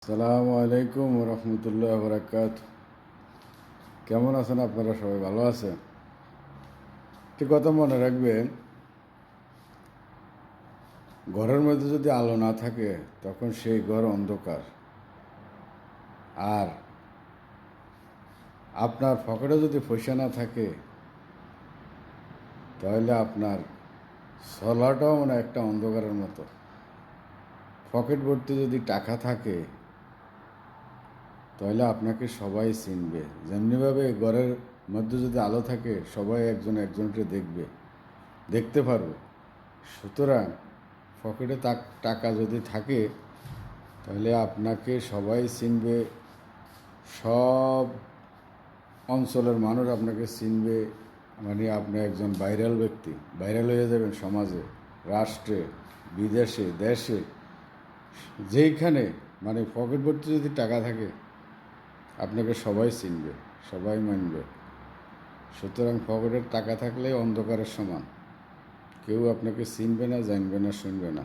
আসসালামু আলাইকুম রহমতুল্লাহ বরাকাত। কেমন আছেন আপনারা? সবাই ভালো আছেন? একটি কথা মনে রাখবেন, ঘরের মধ্যে যদি আলো না থাকে তখন সেই ঘর অন্ধকার। আর আপনার পকেটে যদি পয়সা না থাকে তাহলে আপনার চলাটাও মানে একটা অন্ধকারের মতো। পকেট ভর্তি যদি টাকা থাকে তাহলে আপনাকে সবাই চিনবে। যেমনিভাবে ঘরের মধ্যে যদি আলো থাকে সবাই একজন একজনকে দেখতে পারবে। সুতরাং পকেটে টাকা যদি থাকে তাহলে আপনাকে সবাই চিনবে, সব অঞ্চলের মানুষ আপনাকে চিনবে। মানে আপনি একজন ভাইরাল ব্যক্তি, ভাইরাল হয়ে যাবেন সমাজে, রাষ্ট্রে, বিদেশে, দেশে, যেইখানে। মানে পকেট ভর্তি যদি টাকা থাকে আপনাকে সবাই চিনবে, সবাই মানবে। সুতরাং পকেটের টাকা থাকলে অন্ধকারের সমান, কেউ আপনাকে চিনবে না, জানবে না, শুনবে না।